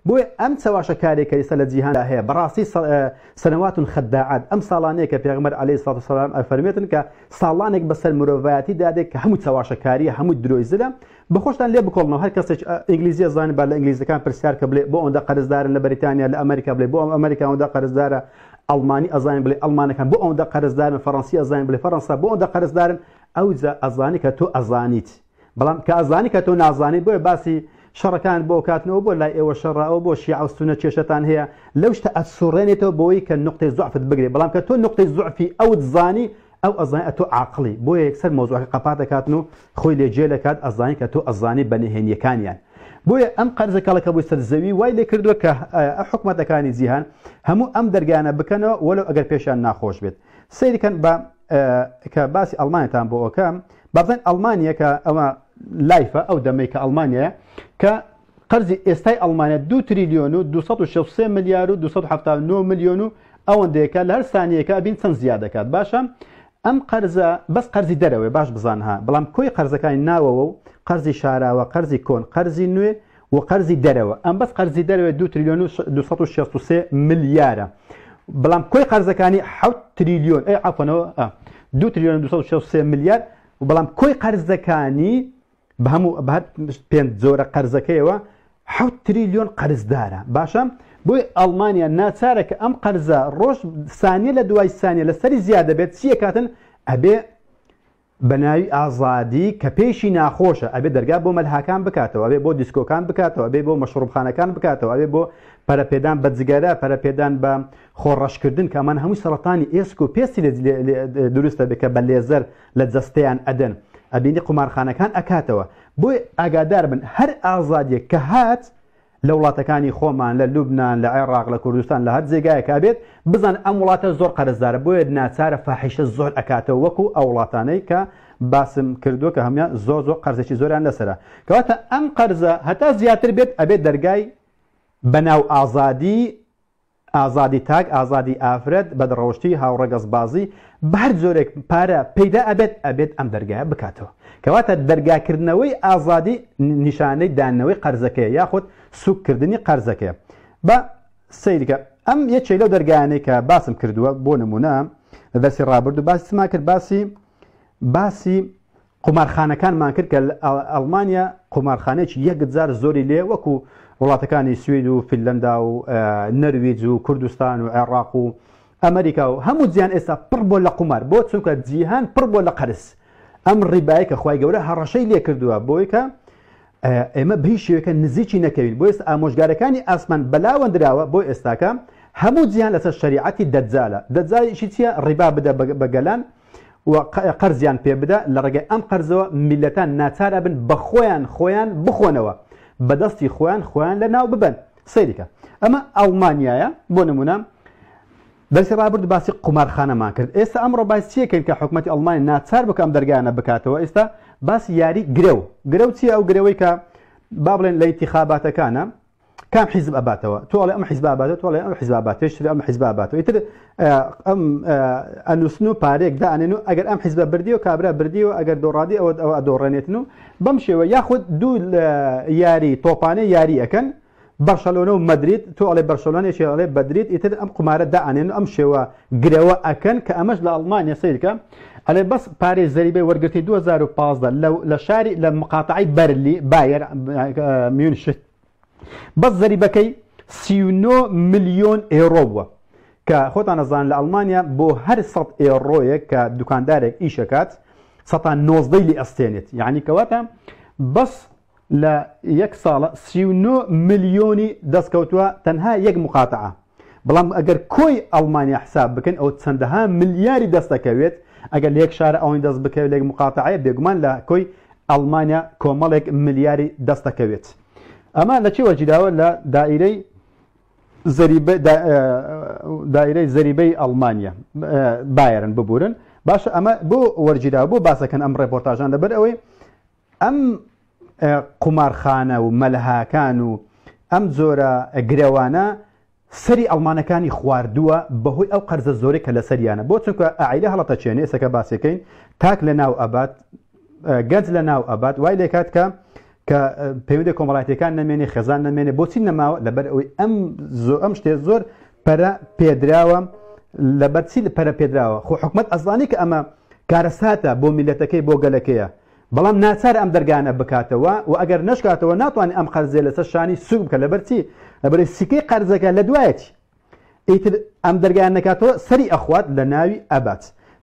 بۆیە ئەم چاواشەکارێکە ئێستا لە جیهاندا هەیە بەڕاستی سەنەوات خەداعات ئەم ساڵانەیە کە پێغەمبەر عەلەیهی سڵات وسەلام ئەفەرمێتن کە ساڵانێک بەسەر مرۆڤایەتی دادێت کە هەموو چاواشەکاریە هەموو درۆیزرە بەخۆشتان لێ بکۆڵنەوە هەر کەسێک ئینگلیزی زانێت با لە ئینگلیزیەکان پرسیار کە بڵێ بۆ ئەوەندە قەرزدارن لە بەریتانیا لە ئەمریکا بڵێ بۆ ئەمریکا ئەوەندە قەرزدارە ئەڵمانی ئەزانین بڵێ ئەڵمانەکان بۆ ئەوەندە قەرزدارن فەڕەنسی ئەزانین بڵێ فەڕەنسا بۆ ئەوەندە قەرزدارن ئەوجا ئەزانی کە تۆ ئەزانیت بەڵام کە ئەزانی کە تۆ نازانیت بۆیە باسی شەڕەکان بۆ کاتنەوە بۆ لای ئێوە شەڕەوە بۆ شیعە و سونە کێشەتان هەیە لەو شتە ئەسوڕێنێتەوە بۆی کە نقطەی زوعفت بگرێ بەڵام کە تۆ نقطەی زوعفی ئەوت زانی ئەو ئەزانی تۆ عاقڵی بۆیە یەکسەر مۆزوعەکە قەپات دەکاتن و خۆی لێجێ دەکات ئەزانی کە تۆ ئەزانی بەنهێنیەکانیان بۆیە ئەم قەرزەکەڵەکە بۆی سەرزەوی وای لێ کردووە کە حکومەتەکانی جیهان هەموو ئەم دەرگانە بکەنەوە وەلو ئەگەر پێشیان ناخۆش بێت سەیرکەن بە کە باسی ئەڵمانیتان بۆ ئەوکەم بابزین ئەڵمانیا کە ئەمە لایفە ئەو دەمەی کە ئەڵمانیایە کە قەرزی ئێستای ئەڵمانیا 2 تریلیۆن و 263 ملیار و 279 ملیۆن و ئەوەندەیەکە لە هەر ثانیەکە بین چەند زیاد دەکات باشە ئەم قەرزە بەس قەرزی دەرەوەی باش بزانها بەڵام کۆی قەرزەکانی ناوەوە و قەرزی شاراوە قەرزی کۆن قەرزی نوێ و قەرزی دەرەوە ئەم بەس قەرزی دەرەوە 2 تریلیۆن و 263 ملیارە بەڵام کۆی قەرزەکانی 7 تریلیۆن عەفوەنەوە 2 تریلیۆن و 263 ملیار و بەڵام کۆی قەرزەکانی بە هەموو بە پێنج جۆرە قەرزەکەیەوە 7 تریلیۆن قەرزدارە باشە بۆی ئەڵمانیا ناچارە کە ئەم قەرزە ڕۆژ ثانیە لە دوای ثانیە لەسەری زیادە بێت چیە کاتن ئەبێ بەناوی ئازادی کە پێشی ناخۆشە ئەبێ دەرگا بۆ مەلحەکان بکاتەوە ئەبێ بۆ دیسکۆکان بکاتەوە ئەبێ بۆ مەشروبخانەکان بکاتەوە ئەبێ بۆ پەرەپێدان بە جگەرە پەرەپێدان بە خۆڕەشکردن کە ئەمان هەمووی سەرەتانی ئێسک و پێستی دروستە بێت کە بە لێزەر لە جەستەیان ئەدەن ئەبینی قومارخانەکان ئەکاتەوە بۆی ئاگادار بن هەر ئازادیەک کە هات لە وڵاتەکانی خۆمان لە لوبنان لە عێراق لە کوردستان لە هەر جێگایەکە بێت بزان ئەم وڵاتە زۆر قەرزدارە بۆیە ناچارە فاحیشە زۆر ئەکاتەوە وەکو ئەو وڵاتانەی کە باسم کردووە کە هەمیان زۆر قەرزێکی زۆریان لەسرە کەواتە ئەم قەرزە هەتا زیاتر بێت ئەبێت دەرگای بەناو ئازادی تاک ئازادی ئافرەت بەدڕەوشتی هاوڕەگەزبازی بە هەر جۆرێک پارە پەیدا ئەبێت ئەم دەرگایە بکاتەوە کەواتە دەرگاکردنەوەی ئازادی نیشانەی دانەوەی قەرزەکەیە یاخود سوککردنی قەرزەکەیە بە سەیرکە ئەم یەکێک لەو دەرگایانەی کە باسم کردووە بۆ نمونە لە دەرسی ڕابرد و باسی چما کرد باسی قومارخانەکانمان کرد کە ئەڵمانیا قومارخانەیەکی یەکجار زۆری لێ وەکو وڵاتەکانی سوید و فینلەندا و نەرویج و کوردستان و عێراق و ئەمریکا و هەموو جیهان ئێستا پڕ بۆ لە قومار بۆ چونکە جیهان پڕ بۆ لە قەرز ئەم ڕیبایی کە خوای گەورە هەڕەشەی لێ کردووە بۆی کە ئێمە بە هیچ شێوەیەکە نزیکی نەکەوین بۆ ئێستا ئامۆژگارەکانی ئاسمان بەلاوەندراوە بۆ ئێستاکە هەموو جیهان لەسەر شەریعەتی دەجالە دەجالیشی چییە ڕیبا بدە بە گەلان و قەرزیان پێ بدە لە ڕێگەی ئەم قەرزەوە میلەتان ناچارە بن بە خۆیان بخۆنەوە بەدەستی خۆیان لە ناو ببن سەیریکە ئەمە ئەڵمانیایە بۆ نمونە دەرسی ڕابرد باسی قومارخانەمان کرد ئێستا ئەمڕۆ باسی چیەکەین کە حکوومەتی ئەڵمانی ناچار بکە ئەم دەرگانە بکاتەوە ئێستا باسی یاری گرەو چیە ئەو گرەوەی کە با بڵێن لە ئینتیخاباتەکانە کام حیزب ئەباتەوە تۆڵێ ئەم حیزب ئاباتەوە تۆڵێ ئەم حیزب ئاباتەوە تێشتری ئەم حیزب ئاباتەوە ئیتر ئەم ئەنووسن و پارێک دائەنێن و ئەگەر ئەم حیزبە بردی و کابرا بردی و ئەگەر دۆڕادی ئەوە ئەدۆڕێنێتن و بەم شێوە یاخود دوو یاری تۆپانەی یاری ئەەکەن بەرشەلۆنە و مەدرید تۆ ئەڵێ بەرشەلۆنێکی ئەڵێ بەدرید ئیتر ئەم قومارە دائەنێن و ئەم شێوە گرەوە ئەکەن کە ئەمەش لە ئەڵمانیا سەیرکە ئەلێ بەس پارێ زەریبەی وەرگرتی 2015 لە شاری لە مقاتعی بەرلی بایر میونشت بەس زەریبەکەی 39 ملیۆن ئێرۆ بووە کە خۆتان نەزان لە ئەڵمانیا بۆ هەر 100 ئێرۆیەک کە دوکاندارێک ئیشەکات 190 لی ئەستێنێت یعنی کەواتە بەس لە یەک ساڵە 39 ملیۆنی دەستکەوتووە تەنها یەک مقاتعە بەڵام ئەگەر کۆی ئەڵمانیا حساب بکەن ئەو چەندەها ملیاری دەستەکەوێت ئەگەر لە یەک شارە ئەوەی دەست بکەوێت لەک مقاتعەیە بێگومان لە کۆی ئەڵمانیا کۆمەڵێک ملیاری دەستەکەوێت ئەمە لە چی وەرجیراوە لە دائیرەی زەریبەی ئەڵمانیا بایرن ببورن باشە ئەمە بۆ وەرجیراوە بۆ باسەکەن ئەم ڕێپۆرتاژان لەبەر ئەوەی ئەم قومارخانە و مەلەهاکان و ئەم جۆرە گرەوانە سەری ئەڵمانەکانی خواردووە بەهۆی ئەو قەرزە زۆرێک کە لە سەریانە بۆ چونکە ئاعیلە هەڵەتە چێنێ ئێسەکە باسەکەین تاک لە ناو ئەبات گەنج لە ناو ئەبات وای لێکات کە کە پەیوەندی کۆمەڵایەتیەکان نامێنێ خێزان نامێنێ بۆچی نەماوە لەبەر ئەوەی ئەم شتێ زۆر پەرە پێدراوە لەبەر چی پەرە پێدراوە خۆ حکومەت ئەزانی کە ئەمە کارەساتە بۆ میلەتەکەی بۆ گەلەکەیە بەڵام ناچار ئەم دەرگانە بکاتەوە و ئەگەر نشکاتەوە ناتوانێت ئەم قەرزێ لەسەر شانی سوک بکە لەبەر چی لەبەر سیکەی قەرزەکە لە دوایەتی ئیتر ئەم دەرگایان نکاتەوە سەری ئەخوات لە ناوی ئەبات